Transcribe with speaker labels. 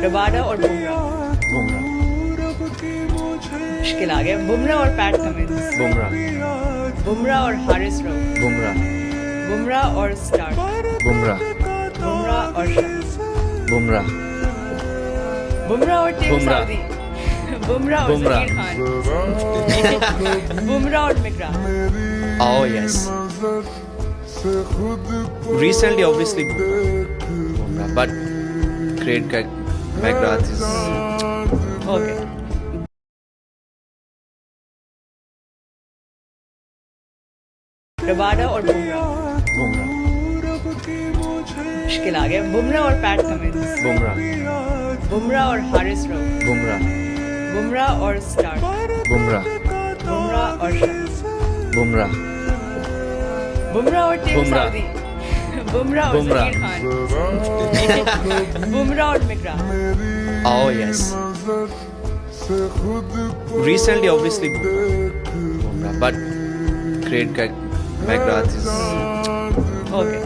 Speaker 1: Rabada और बुमराह।
Speaker 2: बुमराह।
Speaker 1: मुश्किल आ गया। बुमराह और पैट कमिंस।
Speaker 2: बुमराह।
Speaker 1: बुमराह और हारिस रऊफ।
Speaker 2: बुमराह।
Speaker 1: बुमराह और स्टार्क।
Speaker 2: बुमराह।
Speaker 1: बुमराह और शमी।
Speaker 2: बुमराह।
Speaker 1: बुमराह और टीम
Speaker 2: बुमराह।
Speaker 1: सऊदी। बुमराह और
Speaker 2: बुमराह।
Speaker 1: जहीर खान। बुमराह और मिकराम।
Speaker 2: Oh yes. Recently, obviously, Bumrah, but great guy McGrath is.
Speaker 1: Okay. Rabada और बुमराह।
Speaker 2: Bumrah.
Speaker 1: मुश्किल आ गया। बुमराह और पैट कमिंस।
Speaker 2: Bumrah.
Speaker 1: बुमराह और हारिस रऊफ।
Speaker 2: Bumrah.
Speaker 1: बुमराह और स्टार्क।
Speaker 2: Bumrah.
Speaker 1: बुमराह और शमी।
Speaker 2: Bumrah.
Speaker 1: बुमराह और टीम
Speaker 2: बुमराह।
Speaker 1: सऊदी। बुमराह और
Speaker 2: बुमराह।
Speaker 1: जहीर खान। बुमराह और मिकराम।
Speaker 2: Oh yes. Recently, obviously, Bumrah, but great guy McGrath is.
Speaker 1: Okay.